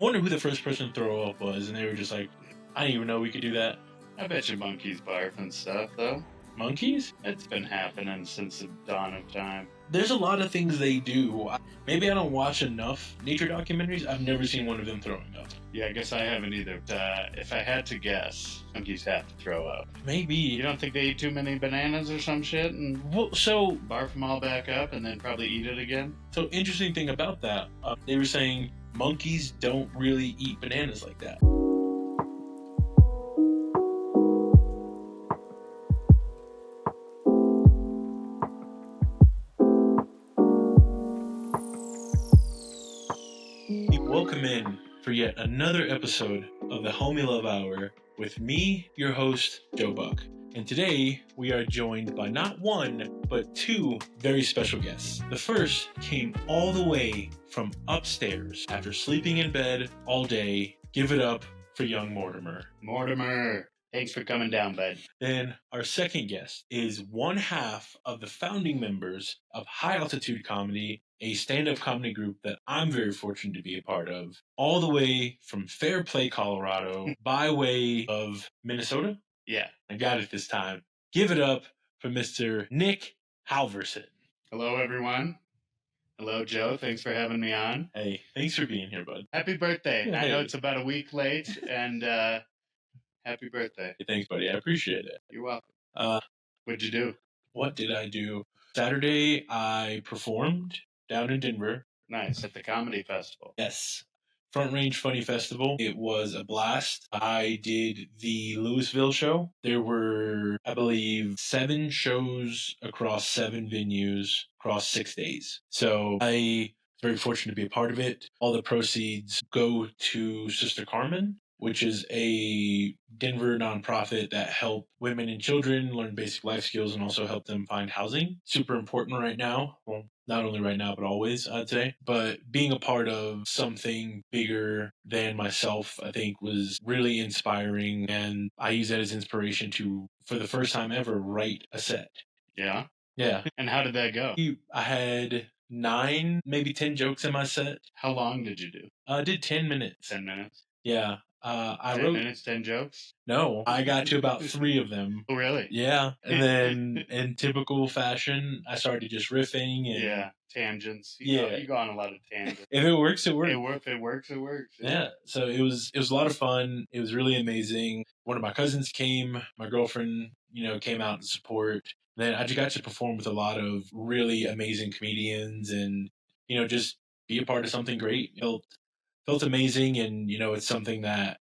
wonder who the first person to throw up was, and they were just like, I didn't even know we could do that. I bet you monkeys barf and stuff, though. Monkeys? It's been happening since the dawn of time. There's a lot of things they do. Maybe I don't watch enough nature documentaries. I've never seen one of them throwing up. Yeah, I guess I haven't either. If I had to guess, monkeys have to throw up. Maybe. You don't think they eat too many bananas or some shit and Well, so barf them all back up and then probably eat it again? interesting thing about that, they were saying monkeys don't really eat bananas like that. Welcome in for yet another episode of the Homie Love Hour with me, your host, Joe Buck. And today we are joined by not one, but two very special guests. The first came all the way from upstairs after sleeping in bed all day. Give it up for young Mortimer. Mortimer, thanks for coming down, bud. Then our second guest is one half of the founding members of High Altitude Comedy, a stand-up comedy group that I'm very fortunate to be a part of, all the way from Fairplay, Colorado, by way of Minnesota. Yeah. I got it this time. Give it up for Mr. Nick Halverson. Hello, everyone. Hello, Joe. Thanks for having me on. Hey, thanks for being here, bud. Happy birthday. Hey. I know it's about a week late, and happy birthday. Hey, thanks, buddy. I appreciate it. You're welcome. What'd you do? What did I do? Saturday, I performed down in Denver. Nice. At the comedy festival. Yes. Front Range Funny Festival. It was a blast. I did the Louisville show. There were, I believe, 7 shows across 7 venues across 6 days. So I was very fortunate to be a part of it. All the proceeds go to Sister Carmen, which is a Denver nonprofit that help women and children learn basic life skills and also help them find housing. Super important right now. Well, not only right now, but always, I'd say. But being a part of something bigger than myself, I think, was really inspiring. And I use that as inspiration to, for the first time ever, write a set. Yeah? Yeah. And how did that go? I had 9, maybe 10 jokes in my set. How long did you do? I did 10 minutes. 10 minutes? Yeah. I 10 wrote... minutes, 10 jokes? No, I got to about 3 of them. Oh, really? Yeah. And then in typical fashion, I started just riffing. And yeah, tangents. Yeah. You go on a lot of tangents. If it works, it works. If it works, it works. Yeah. So it was a lot of fun. It was really amazing. One of my cousins came. My girlfriend, came out to support. Then I just got to perform with a lot of really amazing comedians and, just be a part of something great. Felt amazing, and it's something that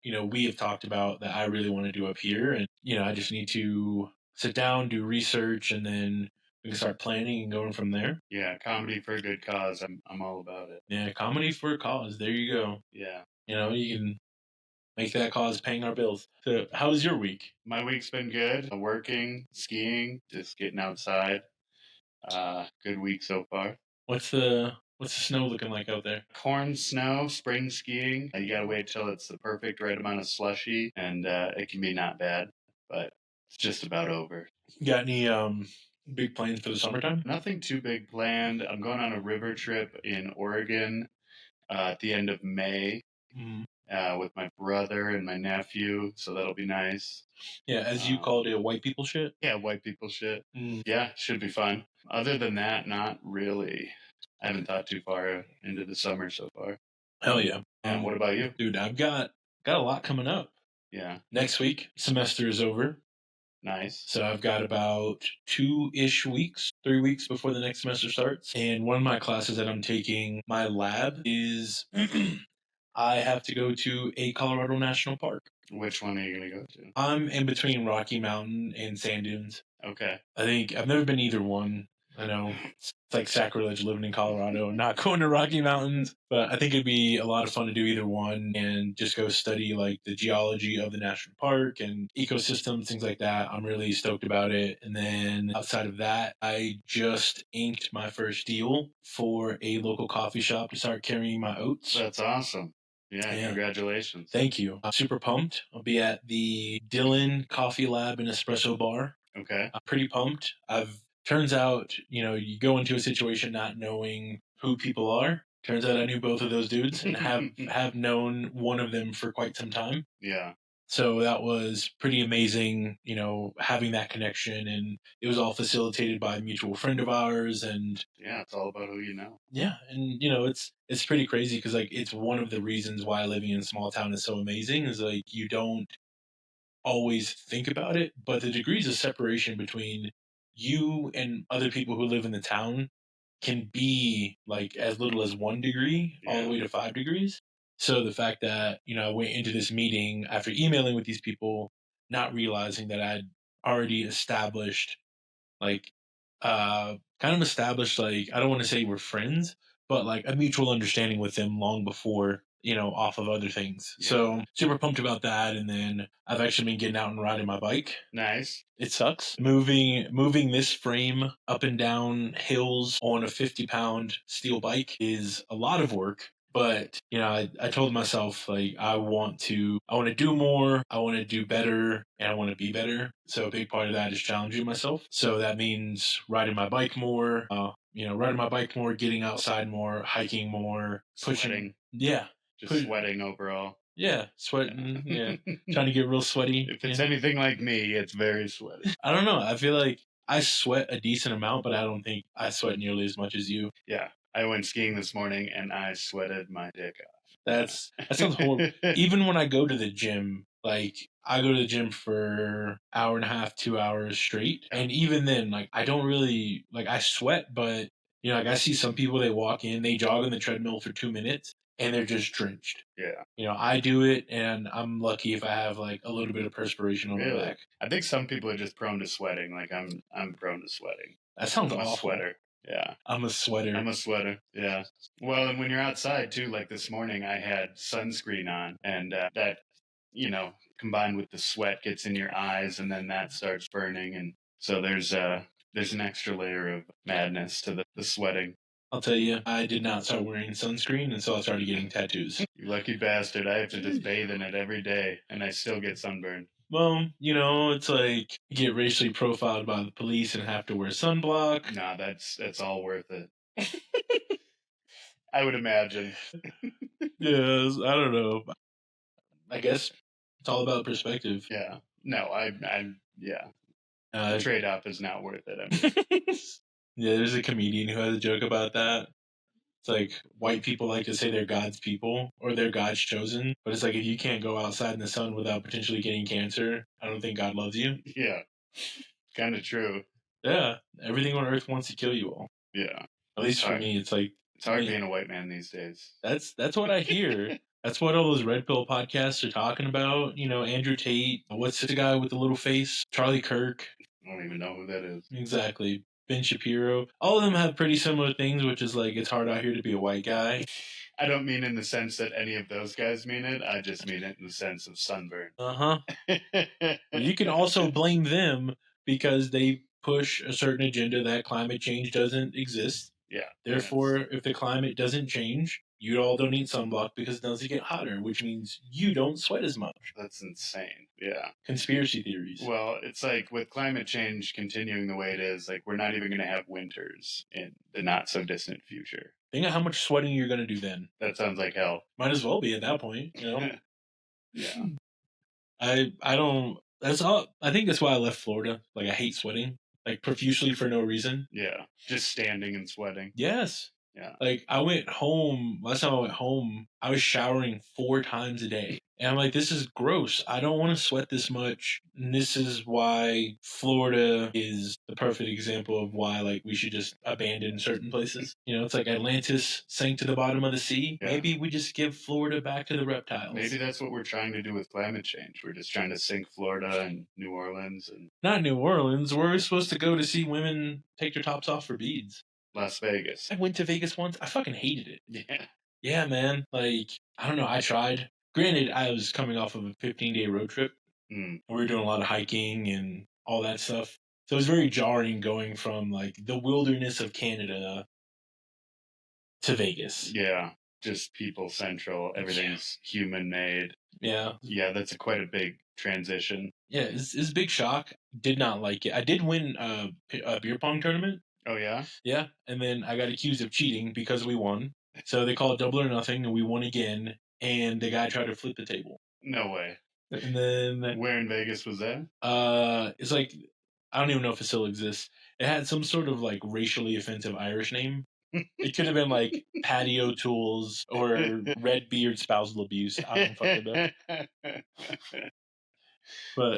we have talked about that I really want to do up here, and I just need to sit down, do research, and then we can start planning and going from there. Yeah, comedy for a good cause. I'm all about it. Yeah, comedy for a cause. There you go. Yeah. You can make that cause paying our bills. So how was your week? My week's been good. Working, skiing, just getting outside. Good week so far. What's the snow looking like out there? Corn snow, spring skiing. You gotta wait till it's the perfect right amount of slushy, and it can be not bad, but it's just about over. You got any big plans for the summertime? Nothing too big planned. I'm going on a river trip in Oregon at the end of May with my brother and my nephew, so that'll be nice. Yeah, as you called it, white people shit? Yeah, white people shit. Yeah, should be fun. Other than that, not really. I haven't thought too far into the summer so far. Hell yeah. And what about you? Dude, I've got a lot coming up. Yeah. Next week, semester is over. Nice. So I've got about 2-ish weeks, 3 weeks before the next semester starts. And one of my classes that I'm taking, my lab, is I have to go to a Colorado National Park. Which one are you going to go to? I'm in between Rocky Mountain and Sand Dunes. Okay. I think I've never been either one. I know it's like sacrilege living in Colorado and not going to Rocky Mountains, but I think it'd be a lot of fun to do either one and just go study like the geology of the national park and ecosystems, things like that. I'm really stoked about it. And then outside of that, I just inked my first deal for a local coffee shop to start carrying my oats. That's awesome. Yeah, congratulations. Thank you. I'm super pumped. I'll be at the Dylan Coffee Lab and Espresso Bar. Okay. I'm pretty pumped. Turns out, you go into a situation not knowing who people are. Turns out I knew both of those dudes and have known one of them for quite some time. Yeah. So that was pretty amazing, having that connection, and it was all facilitated by a mutual friend of ours. And yeah, it's all about who you know. Yeah, and it's pretty crazy because like it's one of the reasons why living in a small town is so amazing is like you don't always think about it, but the degrees of separation between you and other people who live in the town can be like as little as 1 degree all the way to 5 degrees. So the fact that, I went into this meeting after emailing with these people, not realizing that I'd already established like kind of established like I don't want to say we're friends, but like a mutual understanding with them long before, off of other things. Yeah. So super pumped about that. And then I've actually been getting out and riding my bike. Nice. It sucks. Moving this frame up and down hills on a 50-pound steel bike is a lot of work. But I told myself like I want to do more, I want to do better, and I want to be better. So a big part of that is challenging myself. So that means riding my bike more, getting outside more, hiking more, pushing. Sweating. Yeah, just sweating overall. Yeah, sweating. Yeah, trying to get real sweaty. If it's anything like me, it's very sweaty. I don't know. I feel like I sweat a decent amount, but I don't think I sweat nearly as much as you. Yeah, I went skiing this morning and I sweated my dick off. That sounds horrible. Even when I go to the gym, like I go to the gym for hour and a half, 2 hours straight, and even then, like I don't really like I sweat, but like I see some people they walk in, they jog on the treadmill for 2 minutes, and they're just drenched. Yeah. I do it, and I'm lucky if I have like a little bit of perspiration on my back. I think some people are just prone to sweating. Like I'm prone to sweating. That sounds I'm awful. a sweater. Yeah. I'm a sweater. I'm a sweater. Yeah. Well, and when you're outside too, like this morning, I had sunscreen on, and that, combined with the sweat, gets in your eyes, and then that starts burning, and so there's an extra layer of madness to the sweating. I'll tell you, I did not start wearing sunscreen until I started getting tattoos. You lucky bastard. I have to just bathe in it every day, and I still get sunburned. Well, it's like you get racially profiled by the police and have to wear sunblock. Nah, that's all worth it. I would imagine. Yes, I don't know. I guess it's all about perspective. Yeah. No, yeah. The trade-off is not worth it. I mean. Yeah, there's a comedian who has a joke about that. It's like white people like to say they're God's people or they're God's chosen, but it's like if you can't go outside in the sun without potentially getting cancer, I don't think God loves you. Yeah, kind of true. Yeah, everything on earth wants to kill you all. Yeah, at least for me, it's like it's hard being a white man these days. That's what I hear. That's what all those red pill podcasts are talking about. Andrew Tate. What's the guy with the little face? Charlie Kirk. I don't even know who that is. Exactly. Ben Shapiro. All of them have pretty similar things, which is like it's hard out here to be a white guy. I don't mean in the sense that any of those guys mean it. I just mean it in the sense of sunburn. You can also blame them because they push a certain agenda that climate change doesn't exist. Yeah. Therefore, if the climate doesn't change, you all don't need sunblock because it doesn't get hotter, which means you don't sweat as much. That's insane. Yeah. Conspiracy theories. Well, it's like with climate change continuing the way it is, like we're not even going to have winters in the not so distant future. Think of how much sweating you're going to do then. That sounds like hell. Might as well be at that point, Yeah. I don't. That's all. I think that's why I left Florida. Like I hate sweating, like profusely for no reason. Yeah, just standing and sweating. Yes. Yeah. Like I went home. Last time I went home, I was showering 4 times a day, and I'm like, this is gross. I don't want to sweat this much. And this is why Florida is the perfect example of why like we should just abandon certain places. It's like Atlantis sank to the bottom of the sea. Yeah. Maybe we just give Florida back to the reptiles. Maybe that's what we're trying to do with climate change. We're just trying to sink Florida and New Orleans and not New Orleans. Where we're supposed to go to see women take their tops off for beads. Las Vegas. I went to Vegas once. I fucking hated it. Yeah. Yeah, man. Like, I don't know. I tried. Granted, I was coming off of a 15-day road trip. We were doing a lot of hiking and all that stuff. So it was very jarring going from, like, the wilderness of Canada to Vegas. Yeah. Just people central. Everything's human-made. Yeah. Yeah, that's quite a big transition. Yeah, it's a big shock. Did not like it. I did win a beer pong tournament. Oh, yeah? Yeah, and then I got accused of cheating because we won. So they called double or nothing, and we won again. And the guy tried to flip the table. No way. And then Where in Vegas was that? it's like I don't even know if it still exists. It had some sort of like racially offensive Irish name. It could have been like patio tools or red beard spousal abuse. I don't fucking know. But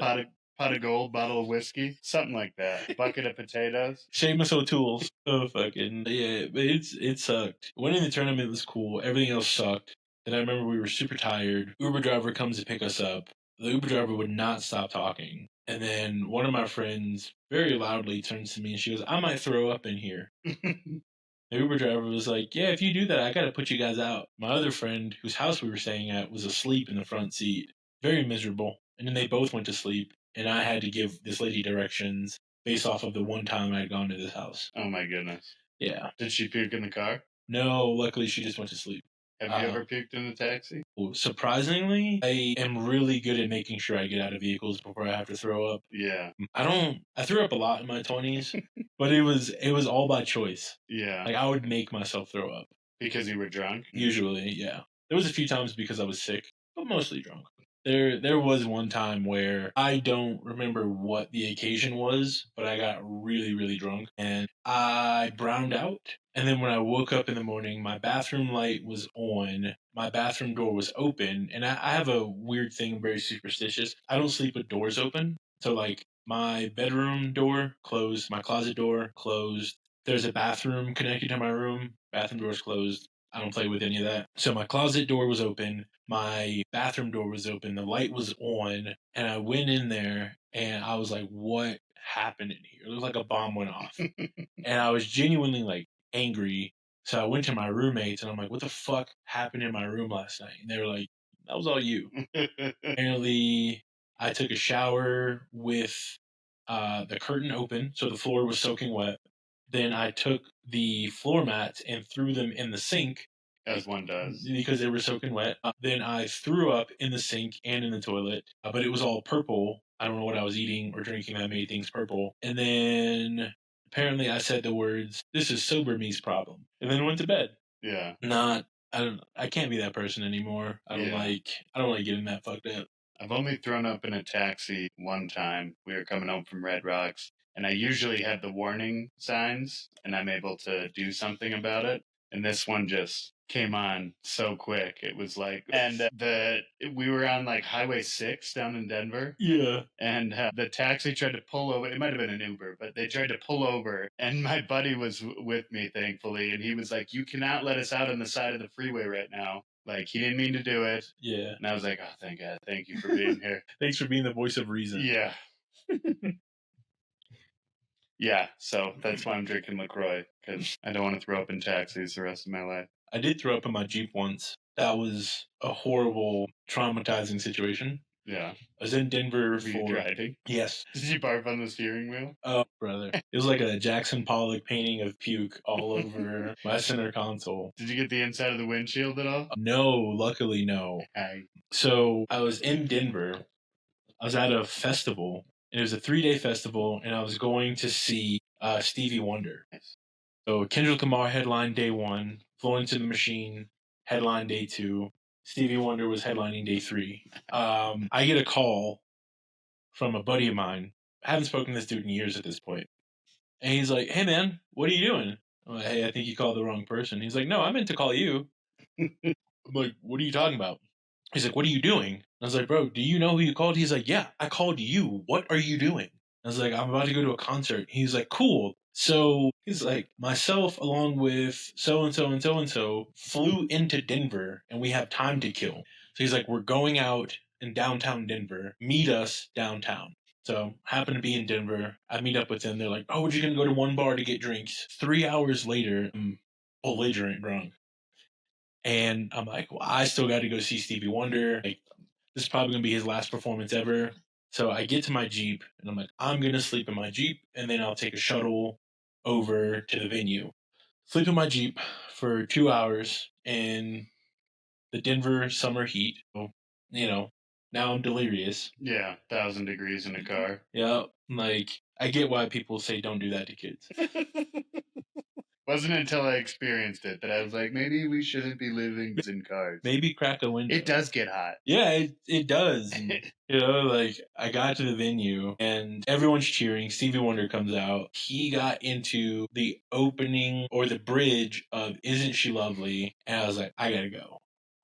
pot of gold, bottle of whiskey, something like that. Bucket of potatoes. Seamus O'Toole's. Oh fucking yeah, but it sucked. Winning the tournament was cool. Everything else sucked. And I remember we were super tired. Uber driver comes to pick us up. The Uber driver would not stop talking. And then one of my friends very loudly turns to me and she goes, "I might throw up in here." The Uber driver was like, "Yeah, if you do that, I gotta put you guys out." My other friend, whose house we were staying at, was asleep in the front seat. Very miserable. And then they both went to sleep, and I had to give this lady directions based off of the one time I'd gone to this house. Oh my goodness. Yeah. Did she puke in the car? No, luckily she just went to sleep. Have you ever puked in a taxi? Surprisingly, I am really good at making sure I get out of vehicles before I have to throw up. Yeah. I threw up a lot in my 20s, but it was all by choice. Yeah. Like I would make myself throw up. Because you were drunk? Usually, yeah. There was a few times because I was sick, but mostly drunk. There was one time where I don't remember what the occasion was, but I got really, really drunk and I browned out. And then when I woke up in the morning, my bathroom light was on, my bathroom door was open, and I have a weird thing, I'm very superstitious. I don't sleep with doors open. So like my bedroom door closed, my closet door closed. There's a bathroom connected to my room. Bathroom door's closed. I don't play with any of that. So my closet door was open, my bathroom door was open, the light was on, and I went in there and I was like, what happened in here? It looked like a bomb went off. And I was genuinely like angry. So I went to my roommates and I'm like, what the fuck happened in my room last night? And they were like, that was all you. Apparently, I took a shower with the curtain open, so the floor was soaking wet. Then I took the floor mats and threw them in the sink. As one does. Because they were soaking wet. Then I threw up in the sink and in the toilet, but it was all purple. I don't know what I was eating or drinking that made things purple. And then apparently I said the words, "This is sober me's problem," and then went to bed. Yeah. I can't be that person anymore. I don't like getting that fucked up. I've only thrown up in a taxi one time. We were coming home from Red Rocks, and I usually have the warning signs, and I'm able to do something about it. And this one just came on so quick. It was like, and we were on like Highway 6 down in Denver. Yeah. And the taxi tried to pull over. It might have been an Uber, but they tried to pull over. And my buddy was with me, thankfully. And he was like, "You cannot let us out on the side of the freeway right now." Like, he didn't mean to do it. Yeah. And I was like, "Oh, thank God. Thank you for being here." Thanks for being the voice of reason. Yeah. Yeah. So that's why I'm drinking LaCroix, because I don't want to throw up in taxis the rest of my life. I did throw up in my Jeep once. That was a horrible, traumatizing situation. Yeah. I was in Denver Were you driving? Yes. Did you barf on the steering wheel? Oh, brother. It was like a Jackson Pollock painting of puke all over my center console. Did you get the inside of the windshield at all? No, luckily no. So I was in Denver. I was at a festival. And it was a 3-day festival, and I was going to see Stevie Wonder. Nice. So Kendrick Lamar headlined day 1, Florence and the Machine headlined day 2, Stevie Wonder was headlining day 3. I get a call from a buddy of mine. I haven't spoken to this dude in years at this point. And he's like, "Hey man, what are you doing?" I'm like, "Hey, I think you called the wrong person." He's like, "No, I meant to call you." I'm like, "What are you talking about?" He's like, "What are you doing?" I was like, "Bro, do you know who you called?" He's like, "Yeah, I called you. What are you doing?" I was like, "I'm about to go to a concert." He's like, "Cool." So he's like, myself along with so and so and so and so flew into Denver and we have time to kill. So he's like, "We're going out in downtown Denver. Meet us downtown." So happen to be in Denver. I meet up with them. They're like, "Oh, we're just going to go to one bar to get drinks." 3 hours later, I'm belligerent drunk. And I'm like, well, I still got to go see Stevie Wonder. Like, this is probably going to be his last performance ever. So I get to my Jeep and I'm like, I'm going to sleep in my Jeep and then I'll take a shuttle over to the venue. Sleep in my Jeep for 2 hours in the Denver summer heat. So, now I'm delirious. Yeah, 1,000 degrees in a car. Yeah, like, I get why people say don't do that to kids. Wasn't until I experienced it that I was like, maybe we shouldn't be living in cars. Maybe crack a window. It does get hot. Yeah, it does. You know, like I got to the venue and everyone's cheering. Stevie Wonder comes out. He got into the opening or the bridge of Isn't She Lovely? And I was like, I gotta go.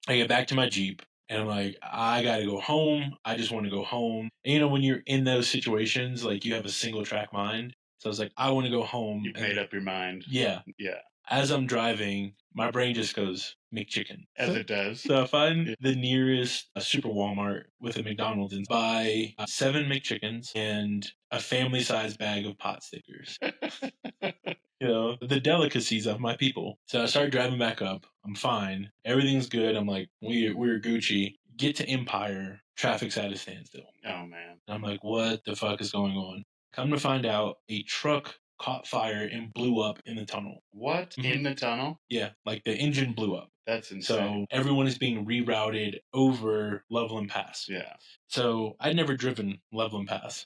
I get back to my Jeep and I'm like, I gotta go home. I just want to go home. And you know, when you're in those situations, like you have a single track mind. So I was like, I want to go home. You've made up your mind. Yeah. Yeah. As I'm driving, my brain just goes, McChicken. As it does. So I find the nearest super Walmart with a McDonald's and buy 7 McChickens and a family-sized bag of pot stickers. You know, the delicacies of my people. So I start driving back up. I'm fine. Everything's good. I'm like, we're Gucci. Get to Empire. Traffic's at a standstill. Oh, man. And I'm like, what the fuck is going on? Come to find out, a truck caught fire and blew up in the tunnel. What? In the tunnel? Yeah, like the engine blew up. That's insane. So everyone is being rerouted over Loveland Pass. Yeah. So I'd never driven Loveland Pass.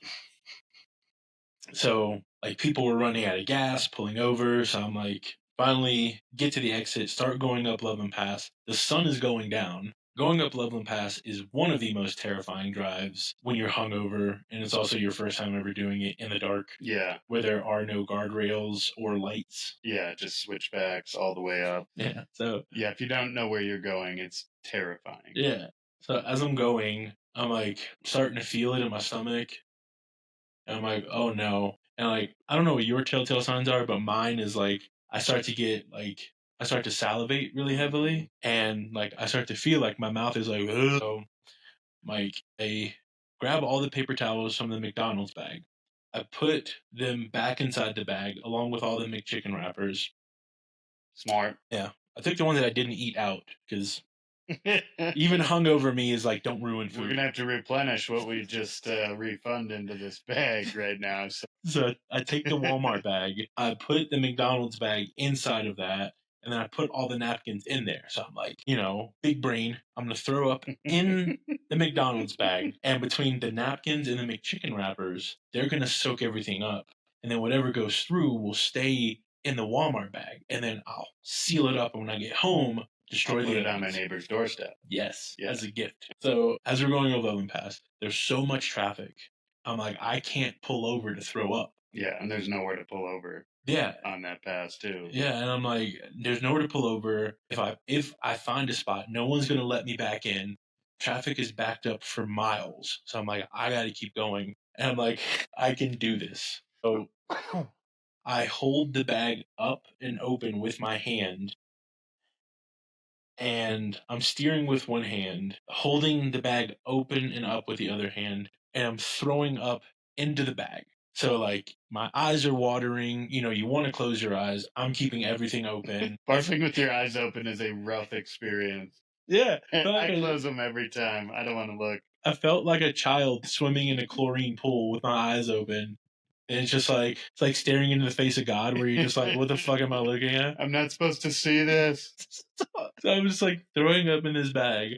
So like people were running out of gas, pulling over. So I'm like, finally get to the exit, start going up Loveland Pass. The sun is going down. Going up Loveland Pass is one of the most terrifying drives when you're hungover, and it's also your first time ever doing it in the dark. Yeah. Where there are no guardrails or lights. Yeah, just switchbacks all the way up. Yeah. So yeah, if you don't know where you're going, it's terrifying. Yeah. So as I'm going, I'm like starting to feel it in my stomach. And I'm like, oh no. And like, I don't know what your telltale signs are, but mine is like, I start to salivate really heavily. And like, I start to feel like my mouth is like, ugh. So like, I grab all the paper towels from the McDonald's bag. I put them back inside the bag along with all the McChicken wrappers. Smart. Yeah. I took the one that I didn't eat out because even hungover me is like, don't ruin food. We're going to have to replenish what we just refund into this bag right now. So I take the Walmart bag, I put the McDonald's bag inside of that, and then I put all the napkins in there. So I'm like, you know, big brain. I'm going to throw up in the McDonald's bag. And between the napkins and the McChicken wrappers, they're going to soak everything up. And then whatever goes through will stay in the Walmart bag. And then I'll seal it up. And when I get home, destroy put the it on my neighbor's doorstep. Yes, Yeah. as a gift. So as we're going over Loveland Pass, there's so much traffic. I'm like, I can't pull over to throw up. Yeah, and there's nowhere to pull over. Yeah. On that pass too. Yeah, and I'm like, there's nowhere to pull over. If I find a spot, no one's gonna let me back in. Traffic is backed up for miles. So I'm like, I gotta keep going. And I'm like, I can do this. So I hold the bag up and open with my hand. And I'm steering with one hand, holding the bag open and up with the other hand, and I'm throwing up into the bag. So like my eyes are watering, you know, you want to close your eyes. I'm keeping everything open. Barfing with your eyes open is a rough experience. Yeah. I close them every time. I don't want to look. I felt like a child swimming in a chlorine pool with my eyes open. And it's like staring into the face of God where you're just like, what the fuck am I looking at? I'm not supposed to see this. So I'm just like throwing up in this bag.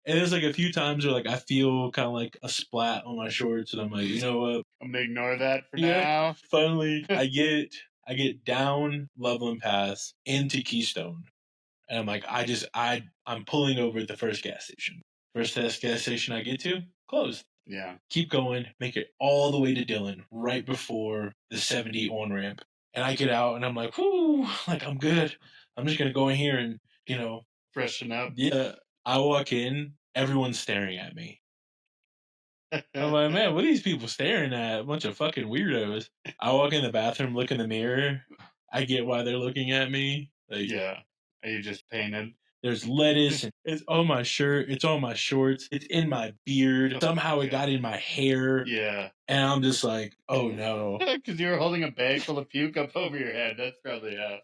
And there's like a few times where like I feel kind of like a splat on my shorts, and I'm like, you know what? I'm gonna ignore that for now. Finally, I get down Loveland Pass into Keystone, and I'm like, I'm pulling over at the first gas station. First gas station I get to, closed. Yeah. Keep going, make it all the way to Dillon, right before the 70 on ramp. And I get out, and I'm like, whoo, like I'm good. I'm just gonna go in here and, you know, freshen up. Yeah. I walk in, everyone's staring at me. I'm like, man, what are these people staring at? A bunch of fucking weirdos. I walk in the bathroom, look in the mirror. I get why they're looking at me. Like, yeah. Are you just painted? There's lettuce. And it's on my shirt. It's on my shorts. It's in my beard. Somehow it got in my hair. Yeah. And I'm just like, oh no. Because you were holding a bag full of puke up over your head. That's probably how.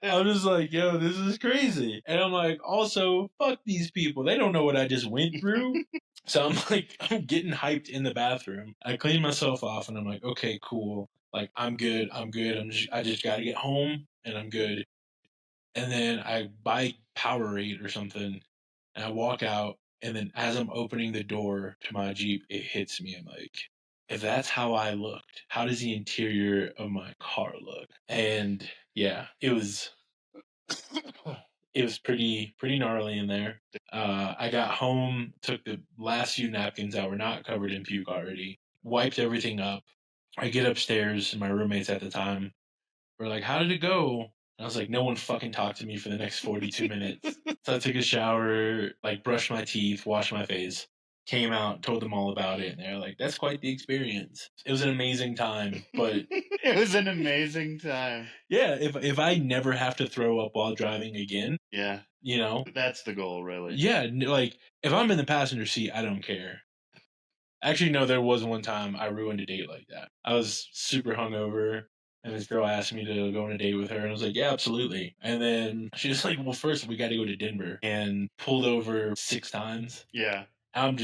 I'm just like, yo, this is crazy. And I'm like, also, fuck these people. They don't know what I just went through. So I'm like, I'm getting hyped in the bathroom. I clean myself off and I'm like, okay, cool. Like, I'm good. I just got to get home and I'm good. And then I buy Powerade or something and I walk out. And then as I'm opening the door to my Jeep, it hits me. I'm like, if that's how I looked, how does the interior of my car look? And yeah, it was pretty gnarly in there. I got home, took the last few napkins that were not covered in puke already, wiped everything up. I get upstairs, and my roommates at the time were like, "How did it go?" And I was like, "No one fucking talked to me for the next 42 minutes." So I took a shower, like brushed my teeth, washed my face, came out, told them all about it, and they're like, "That's quite the experience." It was an amazing time, but It was an amazing time. yeah, if I never have to throw up while driving again, Yeah, you know, that's the goal, really. yeah, like if I'm in the passenger seat, I don't care. Actually, no, there was one time I ruined a date like that. I was super hungover, and this girl asked me to go on a date with her, and I was like, yeah, absolutely. And then she was like, well, first we got to go to Denver, and pulled over 6 times. Yeah. I'm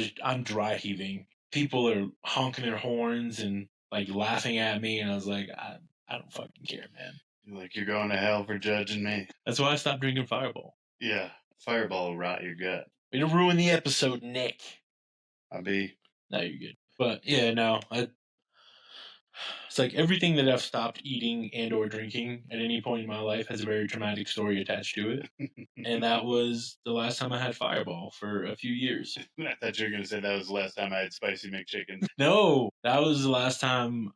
dry heaving. People are honking their horns and like laughing at me, and I was like, I don't fucking care, man. You're like, you're going to hell for judging me. That's why I stopped drinking Fireball. Yeah. Fireball will rot your gut. Way to ruin the episode, Nick. I'll be. No, you're good. But yeah, no, it's like everything that I've stopped eating and or drinking at any point in my life has a very traumatic story attached to it. And that was the last time I had Fireball for a few years. I thought you were going to say that was the last time I had spicy McChicken. No, that was the last time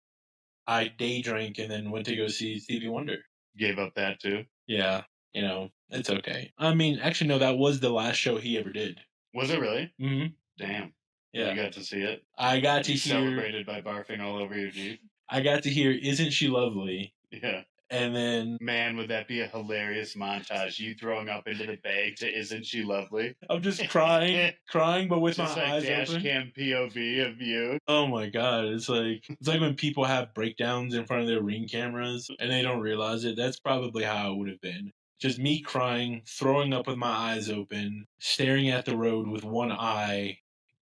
I day drank and then went to go see Stevie Wonder. Gave up that too? Yeah, you know, it's okay. I mean, actually, no, that was the last show he ever did. Was it really? Mm-hmm. Damn. Yeah. You got to see it? I got to You hear. celebrated by barfing all over your Jeep? I got to hear Isn't She Lovely? Yeah. And then. Man, would that be a hilarious montage? You throwing up into the bag to Isn't She Lovely? I'm just crying, but with Just my like eyes dash open. cam POV of you. Oh my god, it's like when people have breakdowns in front of their Ring cameras and they don't realize it. That's probably how it would have been. Just me crying, throwing up with my eyes open, staring at the road with one eye,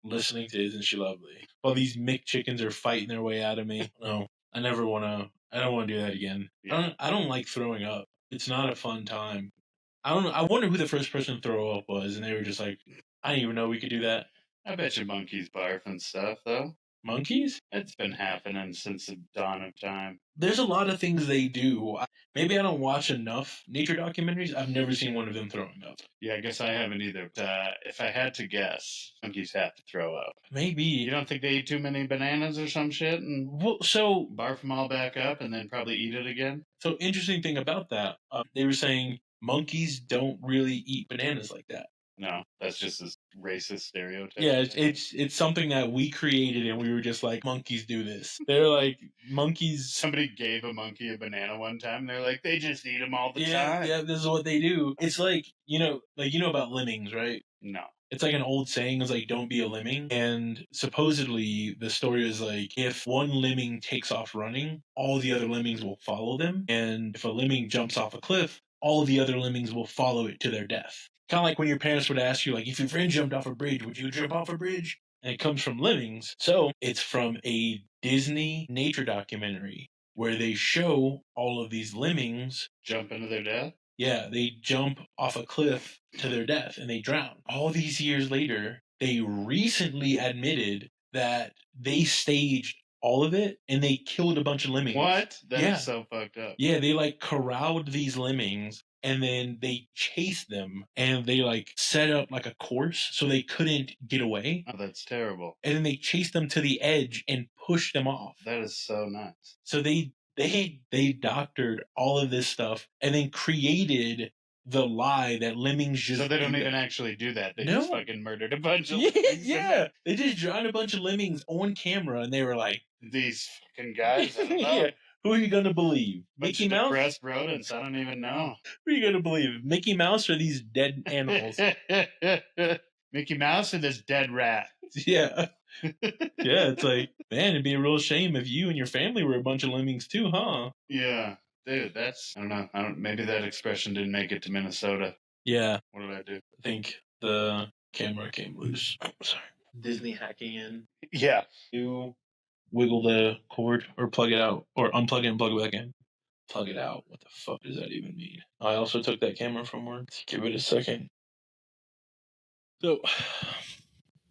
listening to Isn't She Lovely? While these McChickens are fighting their way out of me. No, I don't want to do that again. Yeah. I don't like throwing up. It's not a fun time. I wonder who the first person to throw up was, and they were just like, I didn't even know we could do that. I bet you monkeys barf and stuff, though. Monkeys? It's been happening since the dawn of time. There's a lot of things they do. Maybe I don't watch enough nature documentaries. I've never seen one of them throwing up. Yeah, I guess I haven't either. But if I had to guess, monkeys have to throw up. Maybe. You don't think they eat too many bananas or some shit and Well, so barf them all back up and then probably eat it again? So interesting thing about that, they were saying monkeys don't really eat bananas like that. No, that's just a racist stereotype. Yeah, it's something that we created, and we were just like, monkeys do this. They're like monkeys. Somebody gave a monkey a banana one time. And they're like, they just eat them all the Yeah, time. yeah, this is what they do. It's like you know about lemmings, right? No. It's like an old saying is like, don't be a lemming. And supposedly the story is like, if one lemming takes off running, all the other lemmings will follow them. And if a lemming jumps off a cliff, all the other lemmings will follow it to their death. Kind of like when your parents would ask you, like, if your friend jumped off a bridge, would you jump off a bridge? And it comes from lemmings. So it's from a Disney nature documentary where they show all of these lemmings Jump into their death? yeah, they jump off a cliff to their death and they drown. All these years later, they recently admitted that they staged all of it and they killed a bunch of lemmings. What? That is Yeah. so fucked up. Yeah, they like corralled these lemmings and then they chased them and they like set up like a course so they couldn't get away. Oh, that's terrible. And then they chased them to the edge and pushed them off. That is so nuts. So they doctored all of this stuff and then created the lie that lemmings just So they don't do even that. actually do that. They No. just fucking murdered a bunch of Yeah, lemmings. yeah. They just drowned a bunch of lemmings on camera and they were like, These fucking guys. I don't know. yeah, who are you gonna believe? Bunch Mickey of Mouse? depressed rodents. I don't even know. Who are you gonna believe? Mickey Mouse or these dead animals? Mickey Mouse or this dead rat? Yeah. Yeah, it's like, man, it'd be a real shame if you and your family were a bunch of lemmings too, huh? Yeah. Dude, that's I don't know. Maybe that expression didn't make it to Minnesota. Yeah. What did I do? I think the camera came loose. Sorry. Disney hacking in. Yeah. You wiggle the cord or plug it out or unplug it and plug it back in. Plug it out. What the fuck does that even mean? I also took that camera from work. Give it a second. So, have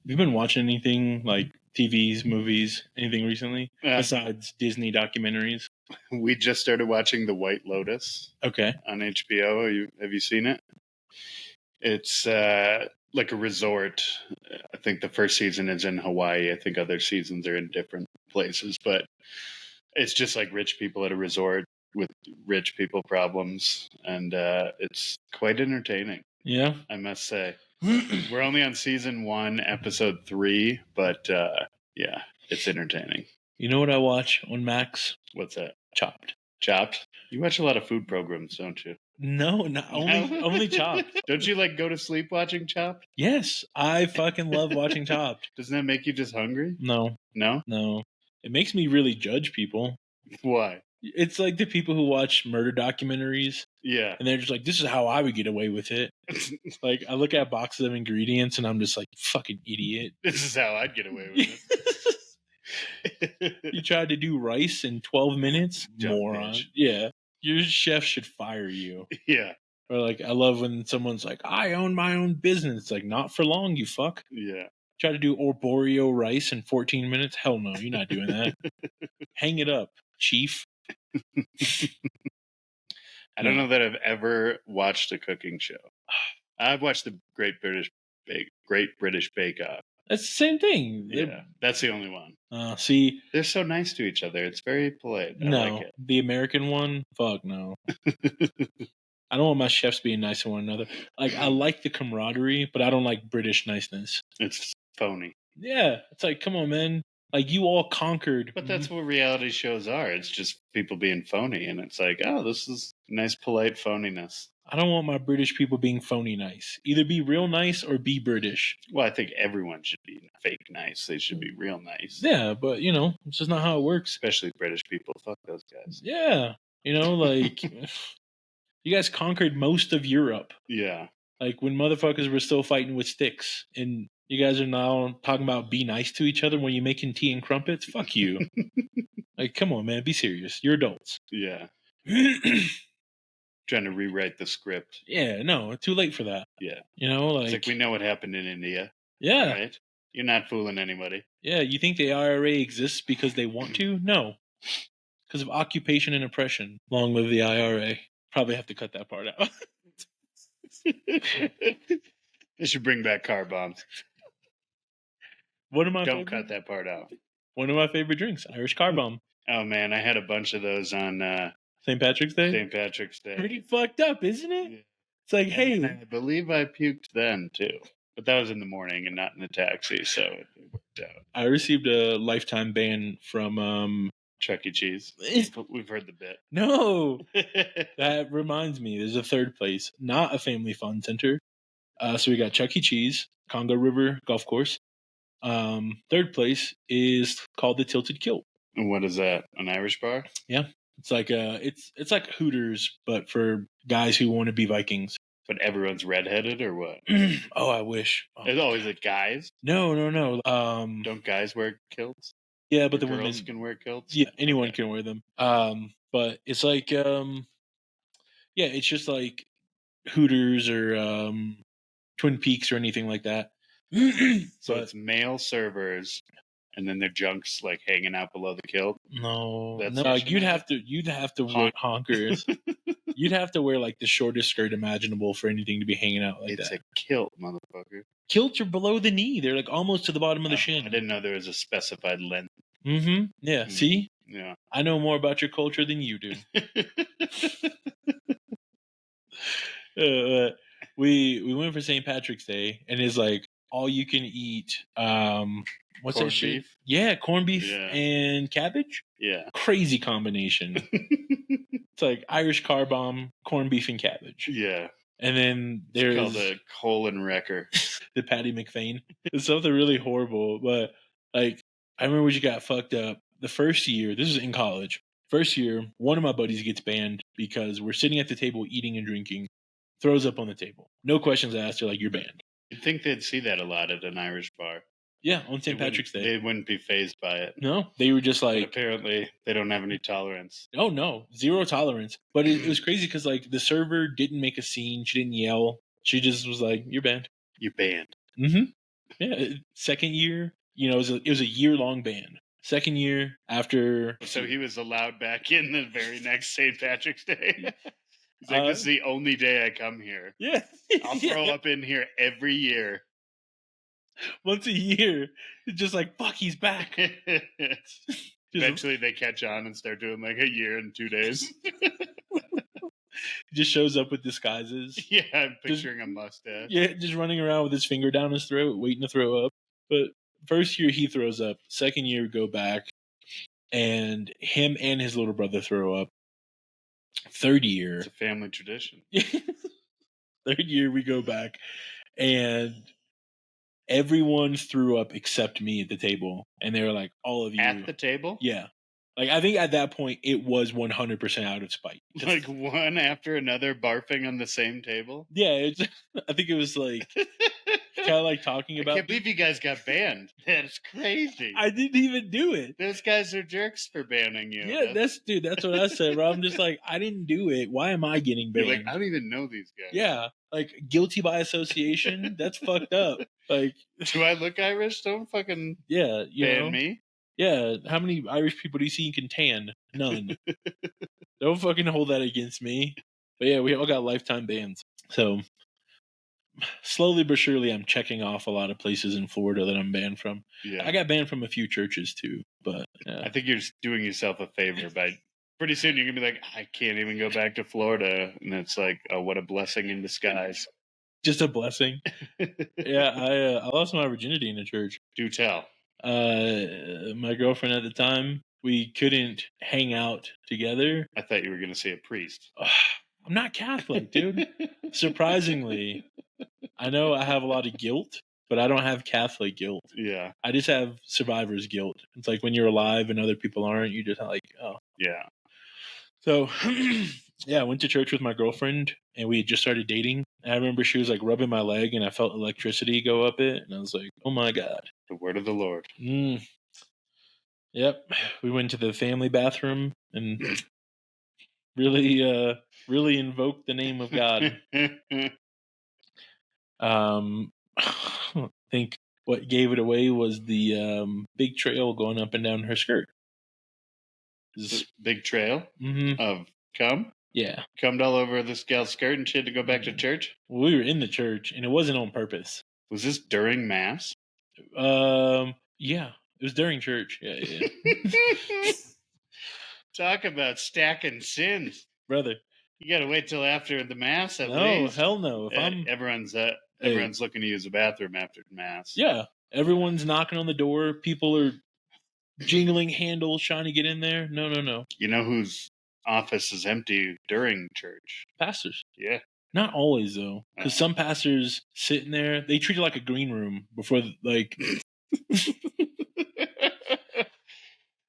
you been watching anything like TVs, movies, anything recently Uh, besides Disney documentaries? we just started watching The White Lotus Okay. on HBO. Have you seen it? It's like a resort. I think the first season is in Hawaii. I think other seasons are in different places, but it's just like rich people at a resort with rich people problems, and it's quite entertaining, Yeah. I must say. We're only on season 1, episode 3, but yeah, it's entertaining. You know what I watch on Max? What's that? Chopped. Chopped? You watch a lot of food programs, don't you? No, not only Chopped. Don't you like go to sleep watching Chopped? Yes, I fucking love watching Chopped. Doesn't that make you just hungry? No, No? no. It makes me really judge people. Why? It's like the people who watch murder documentaries Yeah. and they're just like, this is how I would get away with it. Like, I look at boxes of ingredients and I'm just like, fucking idiot. This is how I'd get away with it. You tried to do rice in 12 minutes? Dumb Moron. bitch. Yeah. Your chef should fire you. Yeah. Or like, I love when someone's like, I own my own business. It's like, not for long, you fuck. Yeah. Try to do arborio rice in 14 minutes? Hell no, you're not doing that. Hang it up, chief. I don't know that I've ever watched a cooking show. I've watched the Great British Bake Off. That's the same thing. Yeah, that's the only one. See, They're so nice to each other. It's very polite. I no, like it. the American one, fuck no. I don't want my chefs being nice to one another. Like, I like the camaraderie, but I don't like British niceness. It's phony. Yeah, it's like, come on, man. Like, you all conquered. But that's what reality shows are. It's just people being phony, and it's like, oh, this is nice, polite phoniness. I don't want my British people being phony nice. Either be real nice or be British. Well, I think everyone should be fake nice. They should be real nice. Yeah, but, you know, it's just not how it works. Especially British people. Fuck those guys. Yeah, you know, like, you guys conquered most of Europe. Yeah. Like, when motherfuckers were still fighting with sticks, and you guys are now talking about be nice to each other when you're making tea and crumpets? Fuck you. Like, come on, man, be serious. You're adults. Yeah. Trying to rewrite the script. Yeah, no, too late for that. Yeah. You know, like, It's like we know what happened in India. yeah, Right? You're not fooling anybody. yeah. You think the IRA exists because they want to? No, because of occupation and oppression. Long live the IRA. Probably have to cut that part out. They should bring back car bombs. One of my Don't favorite, cut that part out. One of my favorite drinks, Irish Car Bomb. Oh man, I had a bunch of those on St. Patrick's Day. St. Patrick's Day. Pretty fucked up, isn't it? Yeah. It's like, And hey, I believe I puked then too, but that was in the morning and not in the taxi, so it worked out. I received a lifetime ban from Chuck E. Cheese. We've heard the bit. No. That reminds me, there's a third place, not a family fun center. So we got Chuck E. Cheese, Congo River Golf Course. Third place is called the Tilted Kilt. And what is that? An Irish bar? It's like it's like Hooters, but for guys who want to be Vikings. But everyone's redheaded or what? Oh, I wish. Oh. It's always like guys. No. Don't guys wear kilts? Yeah, but the Girls women can wear kilts. Yeah, anyone can wear them. But it's like yeah, it's just like Hooters or Twin Peaks or anything like that. So But it's male servers, and then their junks like hanging out below the kilt. no, That's no, what you you'd have to wear honkers. You'd have to wear like the shortest skirt imaginable for anything to be hanging out like It's that. a kilt, motherfucker. Kilts are below the knee; they're like almost to the bottom of the I shin. didn't know there was a specified length. Mm-hmm. Yeah. Mm. See, Yeah. I know more about your culture than you do. We went for St. Patrick's Day, and it's like all you can eat. What's Corned that shit? beef? Yeah, corned beef Yeah. and cabbage. Yeah. Crazy combination. It's like Irish car bomb, corned beef and cabbage, Yeah. and then It's there's called a colon wrecker. the Patty McFain. It's something really horrible, but like I remember we got fucked up the first year. This is in college. First year, one of my buddies gets banned because we're sitting at the table eating and drinking, throws up on the table. No questions asked. They're like, "You're banned." You'd think they'd see that a lot at an Irish bar. Yeah, on St. Patrick's Day. They wouldn't be phased by it. No, they were just But like, apparently, they don't have any tolerance. "Oh no, zero tolerance." But it was crazy because like the server didn't make a scene. She didn't yell. She just was like, "You're banned." You banned. Mm-hmm. Yeah. Second year, it was a year-long ban. Second year after. So he was allowed back in the very next St. Patrick's Day. He's like, Uh, this is the only day I come here. yeah. I'll throw up in here every year. Once a year. It's just like, fuck, he's back. Eventually they catch on and start doing like a year and 2 days. Just shows up with disguises. Yeah, I'm picturing a mustache. Yeah, just running around with his finger down his throat, waiting to throw up. But first year he throws up. Second year go back, and him and his little brother throw up. Third year, It's a family tradition. third year we go back, and everyone threw up except me at the table, and they were like, "All of you At the table? Yeah, like I think at that point it was 100% out of spite. Like one after another barfing on the same table? Yeah, I think it was like kind of like talking I about. can't believe you guys got banned. That's crazy. I didn't even do it. Those guys are jerks for banning you. Yeah, that's what I said, bro. I'm just like, I didn't do it. Why am I getting You're banned? like, I don't even know these guys. Yeah, like guilty by association. That's fucked up. Like, Do I look Irish? Don't fucking yeah, ban me. Yeah, how many Irish people do you see you can tan? None. Don't fucking hold that against me. But yeah, we all got lifetime bans. So slowly but surely, I'm checking off a lot of places in Florida that I'm banned from. Yeah. I got banned from a few churches too, but yeah. I think you're just doing yourself a favor by pretty soon you're gonna be like, I can't even go back to Florida, and it's like, oh, what a blessing in disguise. Just a blessing. Yeah, I lost my virginity in a church. Do tell. My girlfriend at the time, we couldn't hang out together. I thought you were gonna say a priest. I'm not Catholic, dude. Surprisingly, I know I have a lot of guilt, but I don't have Catholic guilt. Yeah. I just have survivor's guilt. It's like when you're alive and other people aren't, you just like, oh. Yeah. So, yeah, I went to church with my girlfriend, and we had just started dating. And I remember she was like rubbing my leg, and I felt electricity go up it, and I was like, oh my God. The word of the Lord. Yep. We went to the family bathroom and really invoked the name of God. I think what gave it away was the big trail going up and down her skirt. Big trail of cum? Yeah. Cummed all over this gal's skirt and she had to go back to church? Well, we were in the church, and it wasn't on purpose. Was this during Mass? Yeah. It was during church. Yeah. Talk about stacking sins. Brother. You gotta wait till after the Mass at No, least. hell no. Everyone's looking to use the bathroom after Mass. Yeah. Everyone's knocking on the door. People are jingling handles trying to get in there. No. You know whose office is empty during church? Pastors. Yeah. Not always, though. Because some pastors sit in there, they treat it like a green room before, like...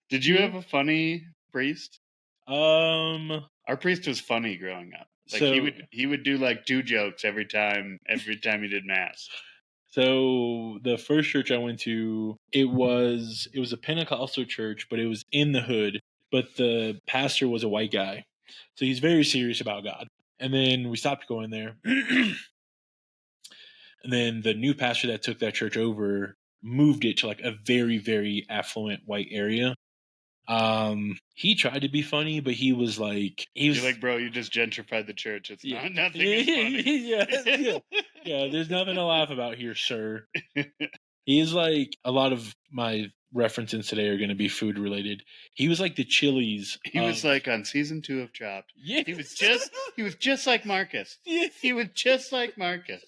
Did you have a funny priest? Our priest was funny growing up. Like so, he would do like 2 jokes every time he did Mass. So the first church I went to, it was a Pentecostal church, but it was in the hood. But the pastor was a white guy, so he's very serious about God. And then we stopped going there. And then the new pastor that took that church over moved it to like a very, very affluent white area. He tried to be funny, but he was like, You're like, bro, you just gentrified the church. It's not nothing is funny. Yeah, there's nothing to laugh about here, sir. He's like, a lot of my references today are going to be food related. He was like the Chili's. He was like on season 2 of Chopped. Yeah. He was just like Marcus. Yeah. He was just like Marcus.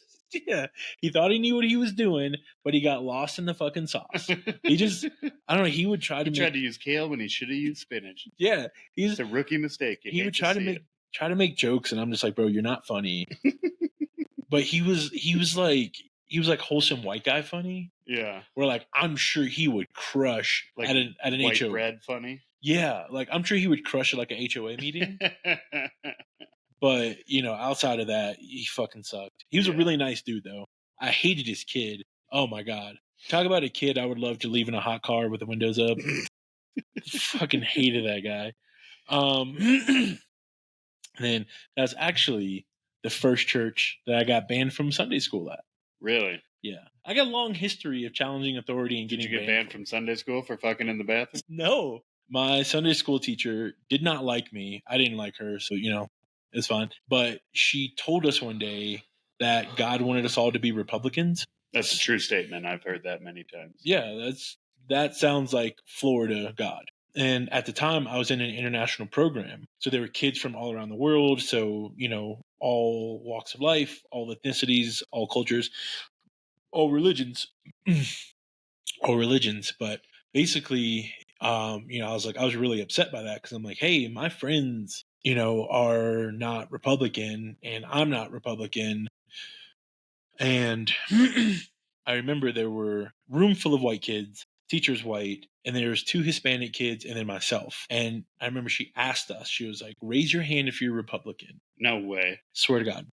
Yeah. He thought he knew what he was doing, but he got lost in the fucking sauce. He just, I don't know, he would try to tried to use kale when he should have used spinach. Yeah. It's a rookie mistake. He would try to make jokes, and I'm just like, bro, you're not funny. But he was like wholesome white guy funny. Yeah. Where like I'm sure he would crush like at an white HOA. bread funny. Yeah, like I'm sure he would crush it like an HOA meeting. But outside of that, he fucking sucked. He was a really nice dude though. I hated his kid. Oh my God. Talk about a kid I would love to leave in a hot car with the windows up. Fucking hated that guy. And then that was actually the first church that I got banned from Sunday school at. Really? Yeah. I got a long history of challenging authority and Did you getting get banned from Sunday school for fucking in the bathroom? No. My Sunday school teacher did not like me. I didn't like her, so it's fine. But she told us one day that God wanted us all to be Republicans. That's a true statement. I've heard that many times. Yeah, that sounds like Florida God. And at the time, I was in an international program. So there were kids from all around the world. So, all walks of life, all ethnicities, all cultures, all religions, all religions. But basically, I was really upset by that because I'm like, hey, my friends, are not Republican and I'm not Republican. And I remember there were room full of white kids, teachers white, and there was 2 Hispanic kids and then myself. And I remember she asked us, she was like, raise your hand if you're Republican. No way. Swear to God.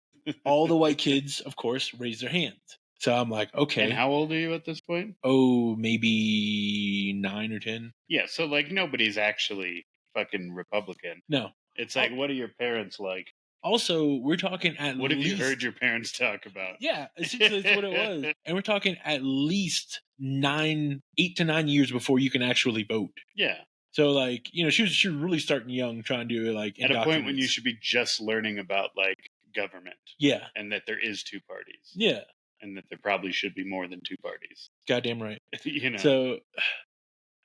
All the white kids, of course, raised their hands. So I'm like, okay. And how old are you at this point? Oh, maybe 9 or 10. Yeah, so like nobody's actually fucking Republican. No. It's like, what are your parents like? Also, we're talking at What have least... you heard your parents talk about? Yeah, essentially that's what it was. And we're talking at least 8 to 9 years before you can actually vote. Yeah. So like, she was really starting young, trying to like at a point when you should be just learning about like government. Yeah. And that there is 2 parties. Yeah. And that there probably should be more than 2 parties. Goddamn right. You know.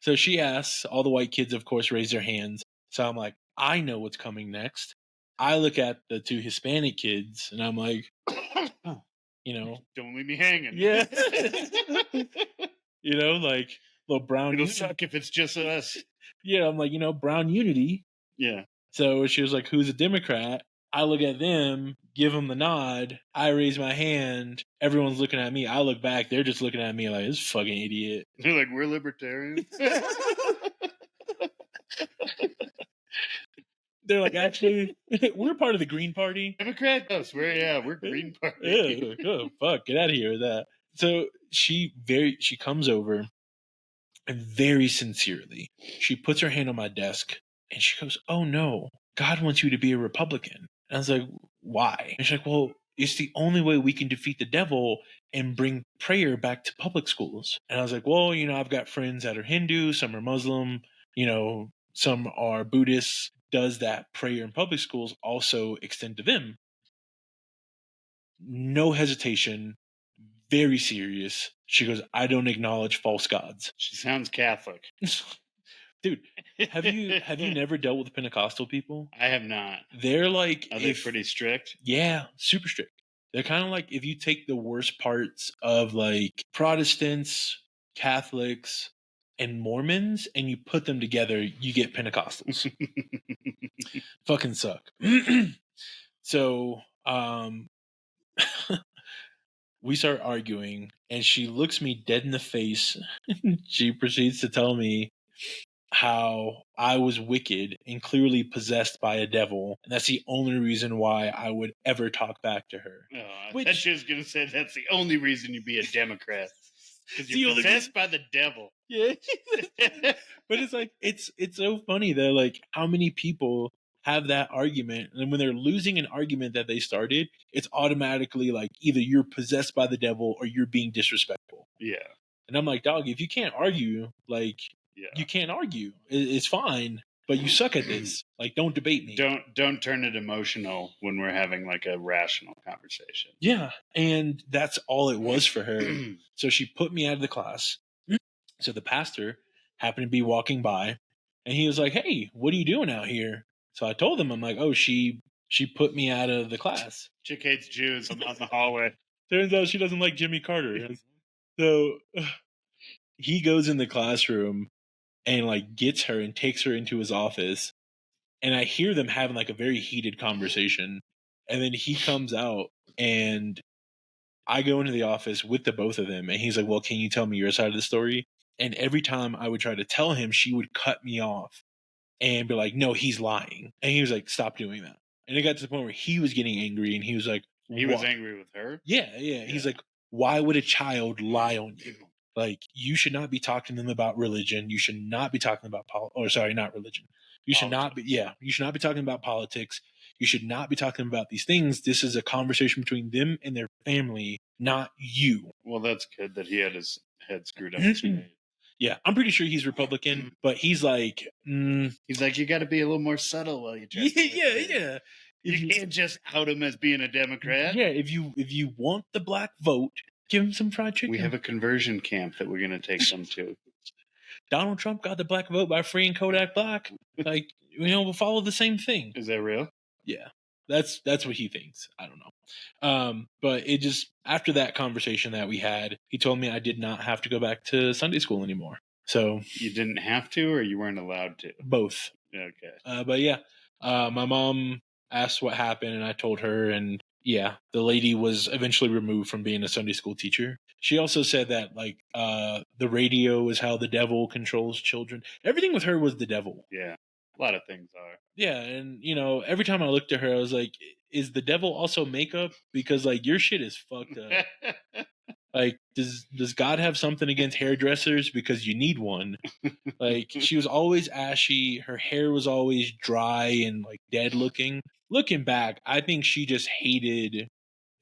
So she asks, all the white kids, of course, raise their hands. So I'm like, I know what's coming next. I look at the 2 Hispanic kids and I'm like, don't leave me hanging. Yeah. Like little brown. It'll suck if it's just us. Yeah, I'm like, brown unity. Yeah. So she was like, who's a Democrat? I look at them, give them the nod. I raise my hand. Everyone's looking at me. I look back. They're just looking at me like, this fucking idiot. They're like, we're libertarians. They're like, actually, we're part of the Green Party. Democrat? Us. We're Green Party. Oh, fuck. Get out of here with that. So she comes over and very sincerely, she puts her hand on my desk and she goes, oh no, God wants you to be a Republican. And I was like, why? And she's like, well, it's the only way we can defeat the devil and bring prayer back to public schools. And I was like, well, I've got friends that are Hindu, some are Muslim, some are Buddhists. Does that prayer in public schools also extend to them? No hesitation, very serious. She goes, I don't acknowledge false gods. She sounds Catholic. Dude, have you never dealt with Pentecostal people? I have not. They're like, are they pretty strict? Yeah, super strict. They're kind of like if you take the worst parts of like Protestants, Catholics, and Mormons and you put them together, you get Pentecostals. Fucking suck. So, we start arguing and she looks me dead in the face. She proceeds to tell me how I was wicked and clearly possessed by a devil. And that's the only reason why I would ever talk back to her. Oh, I thought she was going to say that's the only reason you'd be a Democrat. Because you're possessed by the devil. Yeah. But it's like, it's so funny that like how many people have that argument. And when they're losing an argument that they started, it's automatically like either you're possessed by the devil or you're being disrespectful. Yeah. And I'm like, dog, if you can't argue, like, you can't argue. It's fine, but you suck at this. Like, don't debate me. Don't turn it emotional when we're having like a rational conversation. Yeah, and that's all it was for her. So she put me out of the class. So the pastor happened to be walking by, and he was like, "Hey, what are you doing out here?" So I told him, I'm like, "Oh, she put me out of the class. Chick hates Jews. I'm out in the hallway." Turns out she doesn't like Jimmy Carter. So he goes in the classroom and like gets her and takes her into his office. And I hear them having like a very heated conversation. And then he comes out and I go into the office with the both of them. And he's like, well, can you tell me your side of the story? And every time I would try to tell him, she would cut me off and be like, no, he's lying. And he was like, stop doing that. And it got to the point where he was getting angry and he was like, he was angry with her? Yeah. He's like, why would a child lie on you? Like, you should not be talking to them about religion. You should not be talking about not religion. You should not be, you should not be talking about politics. You should not be talking about these things. This is a conversation between them and their family. not you. Well, that's good that he had his head screwed on straight. Yeah, I'm pretty sure he's Republican, but he's like, He's like, you got to be a little more subtle while you try. yeah. You can't just out him as being a Democrat. Yeah, if you want the black vote, give him some fried chicken. We have a conversion camp that we're going to take them to. Donald Trump got the black vote by freeing Kodak Black. Like, we'll follow the same thing. Is that real? Yeah, that's what he thinks. I don't know. But it just, after that conversation that we had, he told me I did not have to go back to Sunday school anymore. So you didn't have to, or you weren't allowed to? Both. Okay. But yeah, my mom asked what happened, and I told her, and yeah, the lady was eventually removed from being a Sunday school teacher. She also said that the radio is how the devil controls children. Everything with her was the devil. Yeah, a lot of things are. Yeah, and every time I looked at her, I was like, is the devil also makeup? Because your shit is fucked up. Does God have something against hairdressers? Because you need one. She was always ashy. Her hair was always dry and dead looking. Looking back, I think she just hated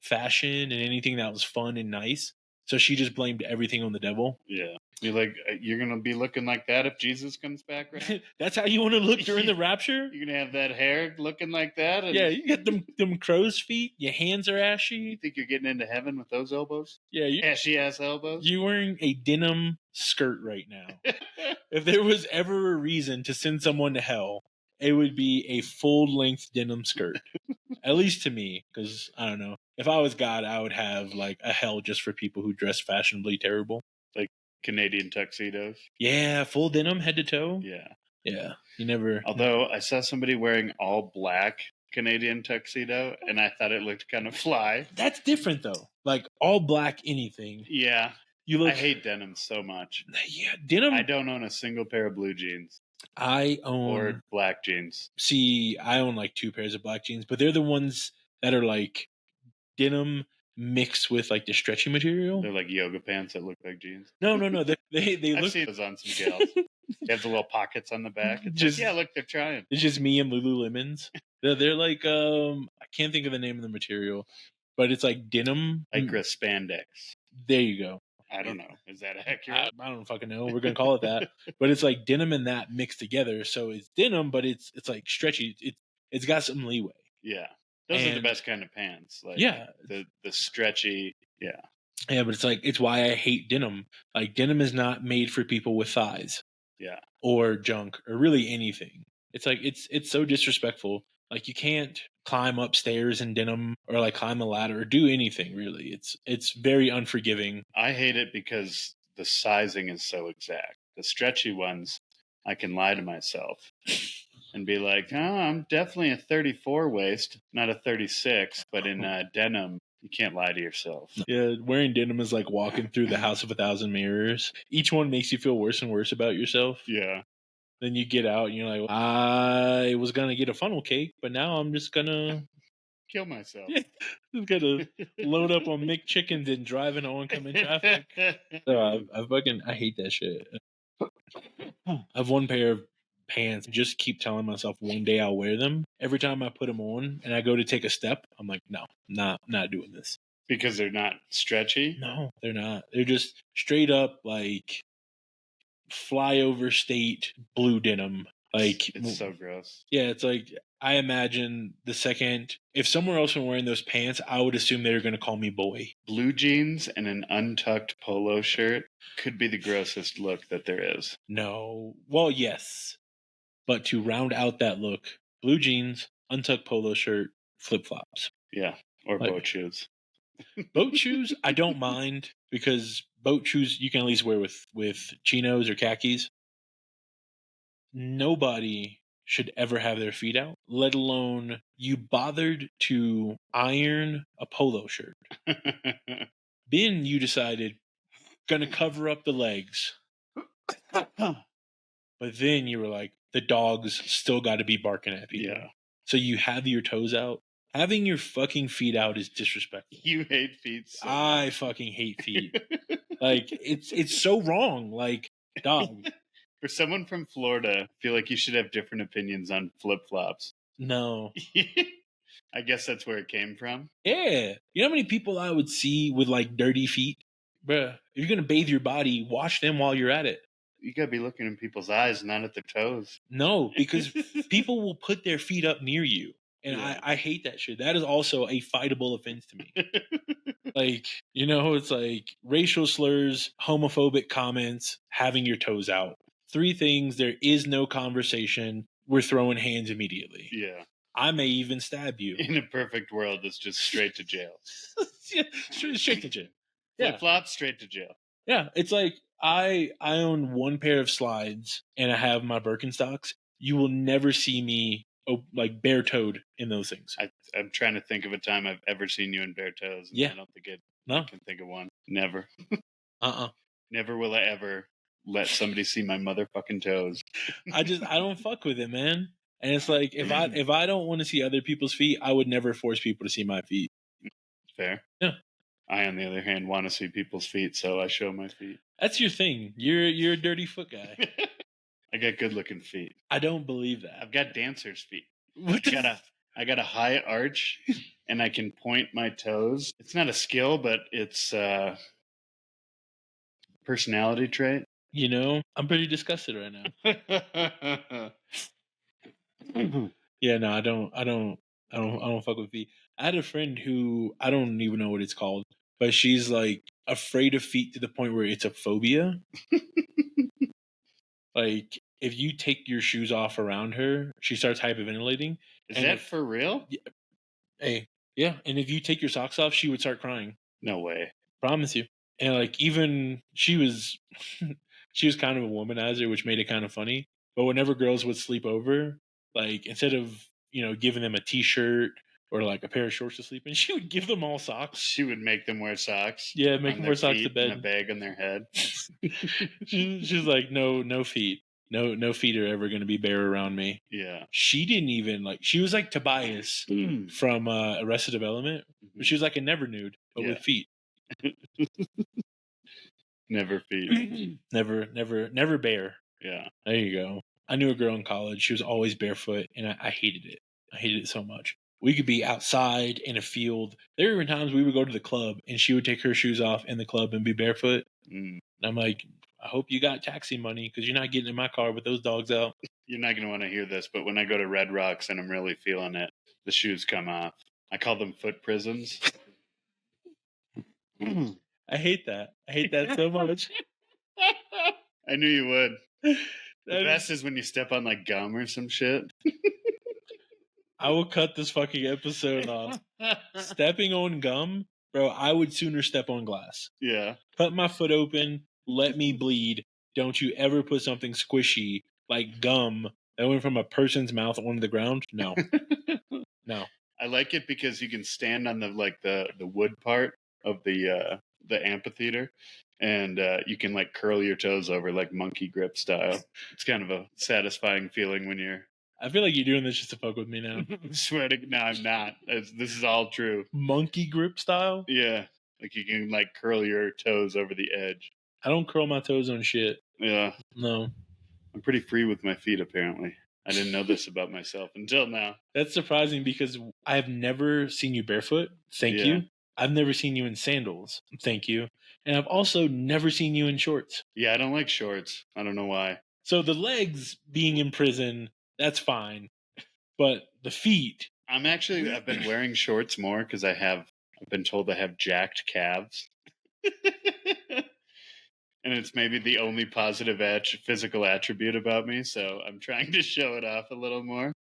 fashion and anything that was fun and nice. So she just blamed everything on the devil. Yeah. You're like, you're going to be looking like that if Jesus comes back, right? That's how you want to look during the rapture? You're going to have that hair looking like that? And yeah, you got them crow's feet. Your hands are ashy. You think you're getting into heaven with those elbows? Yeah. Ashy-ass elbows? You're wearing a denim skirt right now. If there was ever a reason to send someone to hell, it would be a full-length denim skirt. At least to me, because, I don't know. If I was God, I would have, a hell just for people who dress fashionably terrible. Like Canadian tuxedos? Yeah, full denim, head to toe. Yeah. Yeah, you never... Although, I saw somebody wearing all black Canadian tuxedo, and I thought it looked kind of fly. That's different, though. All black anything. Yeah. I hate denim so much. Yeah, denim... I don't own a single pair of blue jeans. I own... Or black jeans. See, I own 2 pairs of black jeans, but they're the ones that are denim mixed with the stretchy material. They're like yoga pants that look like jeans. No. They I've look... seen those on some gals. They have the little pockets on the back. It's look, they're trying. It's just me and Lululemons. They're I can't think of the name of the material, but it's denim. Lycra spandex. There you go. I don't know. Is that accurate? I don't fucking know. We're gonna call it that. But it's denim and that mixed together. So it's denim, but it's stretchy. It's got some leeway. Yeah, those are the best kind of pants. The stretchy. Yeah. Yeah, but it's why I hate denim. Denim is not made for people with thighs. Yeah. Or junk or really anything. It's so disrespectful. You can't climb upstairs in denim or climb a ladder or do anything really. It's very unforgiving. I hate it because the sizing is so exact. The stretchy ones, I can lie to myself and be like, oh, I'm definitely a 34 waist, not a 36, but in denim, you can't lie to yourself. Yeah, wearing denim is like walking through the house of 1,000 mirrors. Each one makes you feel worse and worse about yourself. Yeah. Then you get out and you're like, I was going to get a funnel cake, but now I'm just going to... kill myself. Yeah, just got to load up on McChickens and drive into oncoming traffic. So I hate that shit. I have one pair of pants. Just keep telling myself one day I'll wear them. Every time I put them on and I go to take a step, I'm like, no, not doing this. Because they're not stretchy? No, they're not. They're just straight up flyover state blue denim. It's so gross. Yeah, it's I imagine the second if someone else were wearing those pants, I would assume they were going to call me boy. Blue jeans and an untucked polo shirt could be the grossest look that there is. No, well, yes, but to round out that look, blue jeans, untucked polo shirt, flip flops. Yeah, or boat shoes. Boat shoes, I don't mind because boat shoes you can at least wear with chinos or khakis. Nobody should ever have their feet out, let alone you bothered to iron a polo shirt. Then you decided, gonna cover up the legs. But then you were like, the dogs still got to be barking at people. Yeah. So you have your toes out. Having your fucking feet out is disrespectful. You hate feet so much. I fucking hate feet. It's so wrong. Dog. For someone from Florida, I feel like you should have different opinions on flip-flops. No. I guess that's where it came from. Yeah. You know how many people I would see with like dirty feet? Bruh, if you're going to bathe your body, wash them while you're at it. You gotta be looking in people's eyes, not at their toes. No, because people will put their feet up near you. And Yeah. I hate that shit. That is also a fightable offense to me. Like, it's like racial slurs, homophobic comments, having your toes out. 3 things. There is no conversation. We're throwing hands immediately. Yeah. I may even stab you. In a perfect world, it's just straight to jail. Yeah, straight to jail. Yeah. Flip flop, straight to jail. Yeah, it's like I own one pair of slides and I have my Birkenstocks. You will never see me like bare toed in those things. I'm trying to think of a time I've ever seen you in bare toes. And Yeah. I don't think No. I can think of one. Never. Uh-uh. Never will I ever let somebody see my motherfucking toes. I don't fuck with it, man. And it's like if I don't want to see other people's feet, I would never force people to see my feet. Fair. Yeah. I, on the other hand, want to see people's feet, so I show my feet. That's your thing. You're a dirty foot guy. I got good looking feet. I don't believe that. I've got dancer's feet. What the I got a high arch and I can point my toes. It's not a skill, but it's a personality trait. I'm pretty disgusted right now. Yeah, no, I don't fuck with feet. I had a friend who I don't even know what it's called, but she's like afraid of feet to the point where it's a phobia. Like if you take your shoes off around her, she starts hyperventilating. Is that for real? Hey, yeah, and if you take your socks off, she would start crying. No way. Promise you. And like even she was she was kind of a womanizer, which made it kind of funny. But whenever girls would sleep over, like instead of giving them a t-shirt or like a pair of shorts to sleep in, she would give them all socks. She would make them wear socks. Yeah, make them wear socks to bed. And a bag on their head. She's like, no feet. No feet are ever going to be bare around me. Yeah. She didn't even she was like Tobias from Arrested Development. But she was like a never nude, but with feet. Never feet. never bare. Yeah. There you go. I knew a girl in college. She was always barefoot, and I hated it. I hated it so much. We could be outside in a field. There were times we would go to the club, and she would take her shoes off in the club and be barefoot. And I'm like, I hope you got taxi money because you're not getting in my car with those dogs out. You're not going to want to hear this, but when I go to Red Rocks and I'm really feeling it, the shoes come off. I call them foot prisms. I hate that. I hate that so much. I knew you would. The best is when you step on like gum or some shit. I will cut this fucking episode off. Stepping on gum, bro, I would sooner step on glass. Yeah. Cut my foot open, let me bleed. Don't you ever put something squishy like gum that went from a person's mouth onto the ground? No. No. I like it because you can stand on the wood part of the amphitheater, and you can like curl your toes over like monkey grip style. It's kind of a satisfying feeling when you're. I feel like you're doing this just to fuck with me now. I swear to no, I'm not. This is all true. Monkey grip style? Yeah, like you can like curl your toes over the edge. I don't curl my toes on shit. Yeah, no. I'm pretty free with my feet. Apparently, I didn't know this about myself until now. That's surprising because I've never seen you barefoot. Thank you. I've never seen you in sandals. Thank you. And I've also never seen you in shorts. Yeah, I don't like shorts. I don't know why. So the legs being in prison, that's fine. But the feet. I've been wearing shorts more because I've been told I have jacked calves. And it's maybe the only positive physical attribute about me. So I'm trying to show it off a little more.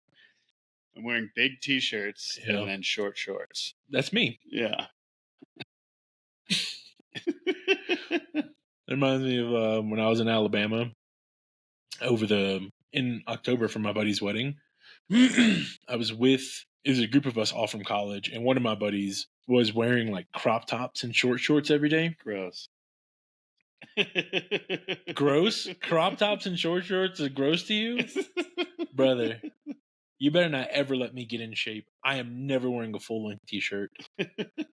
I'm wearing big t-shirts and then short shorts. That's me. Yeah. It reminds me of when I was in Alabama in October for my buddy's wedding. I was it was a group of us all from college, and one of my buddies was wearing like crop tops and short shorts every day. Gross. Gross? Crop tops and short shorts is gross to you? Brother, you better not ever let me get in shape. I am never wearing a full-length t-shirt.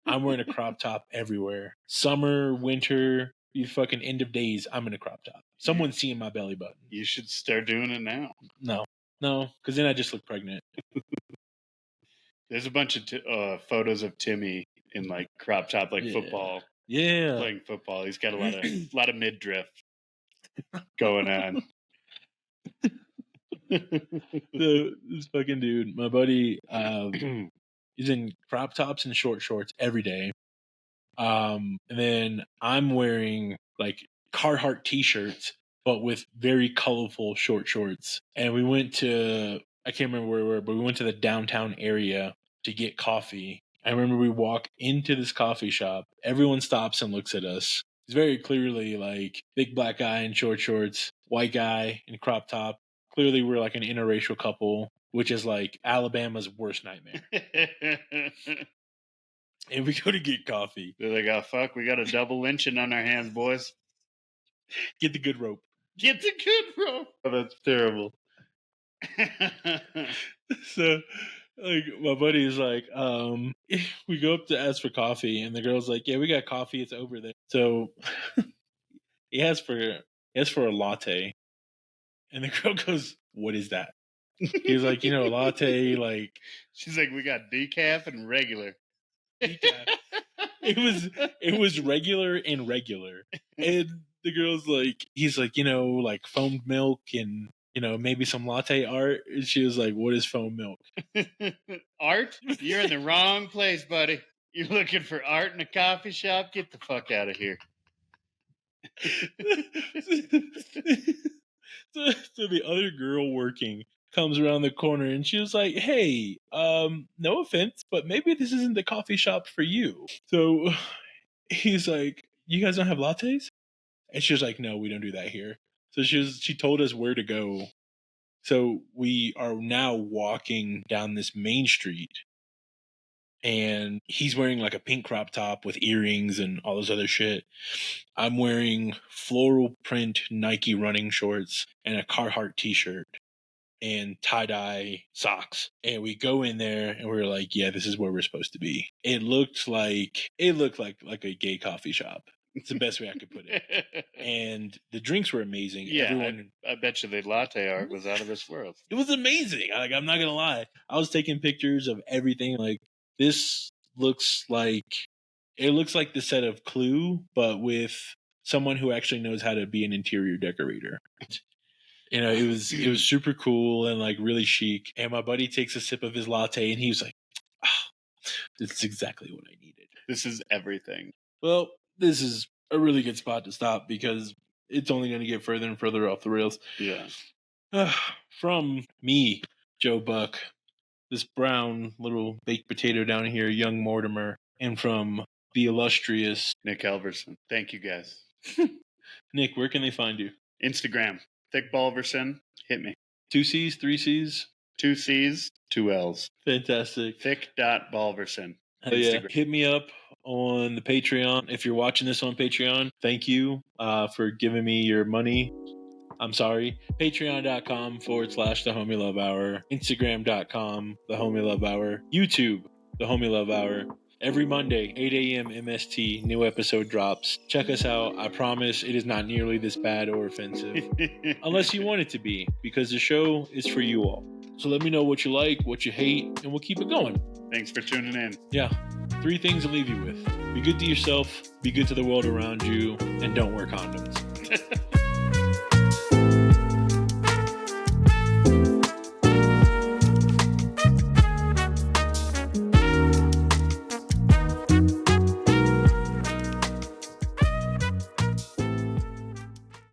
I'm wearing a crop top everywhere. Summer, winter, these fucking end of days, I'm in a crop top. Someone's seeing my belly button. You should start doing it now. No, because then I just look pregnant. There's a bunch of photos of Timmy in like crop top, like football, playing football. He's got a lot of midriff going on. This fucking dude, my buddy, he's in crop tops and short shorts every day. And then I'm wearing like Carhartt t-shirts, but with very colorful short shorts. And we went to, I can't remember where we were, but we went to the downtown area to get coffee. I remember we walk into this coffee shop. Everyone stops and looks at us. It's very clearly like big black guy in short shorts, white guy in crop top. Clearly we're like an interracial couple, which is like Alabama's worst nightmare. And we go to get coffee. They're like, oh, fuck, we got a double lynching on our hands, boys. Get the good rope. Get the good rope. Oh, that's terrible. So, like, my buddy is like, we go up to ask for coffee, and the girl's like, yeah, we got coffee. It's over there. So he asks for a latte. And the girl goes, what is that? He's like, a latte, like. She's like, we got decaf and regular. It was regular and regular. And the girl's like, he's like, like foamed milk and, maybe some latte art. And she was like, what is foam milk? Art? You're in the wrong place, buddy. You're looking for art in a coffee shop? Get the fuck out of here. So the other girl working comes around the corner and she was like, hey, no offense, but maybe this isn't the coffee shop for you. So he's like, you guys don't have lattes? And she was like, no, we don't do that here. So she told us where to go. So we are now walking down this main street and he's wearing like a pink crop top with earrings and all this other shit. I'm wearing floral print Nike running shorts and a Carhartt t-shirt and tie-dye socks. And we go in there and we're like, yeah, this is where we're supposed to be. It looked like a gay coffee shop. It's the best way I could put it. And the drinks were amazing. Yeah, I bet you the latte art was out of this world. It was amazing. Like, I'm not going to lie. I was taking pictures of everything. Like, this looks like the set of Clue, but with someone who actually knows how to be an interior decorator. It was super cool and like really chic. And my buddy takes a sip of his latte and he was like, this is exactly what I needed. This is everything. Well, this is a really good spot to stop because it's only going to get further and further off the rails. Yeah. From me, Joe Buck, this brown little baked potato down here, young Mortimer, and from the illustrious Nick Halverson. Thank you, guys. Nick, where can they find you? Instagram, Thick Balverson. Hit me. 2 C's, 3 C's? 2 C's, 2 L's. Fantastic. Thick.Balverson. Yeah. Hit me up on the Patreon. If you're watching this on Patreon, thank you for giving me your money. I'm sorry. Patreon.com/The Homie Love Hour. Instagram.com, The Homie Love Hour. YouTube, The Homie Love Hour. Every Monday, 8 a.m. MST, new episode drops. Check us out. I promise it is not nearly this bad or offensive. Unless you want it to be, because the show is for you all. So let me know what you like, what you hate, and we'll keep it going. Thanks for tuning in. Yeah. 3 things to leave you with. Be good to yourself, be good to the world around you, and don't wear condoms.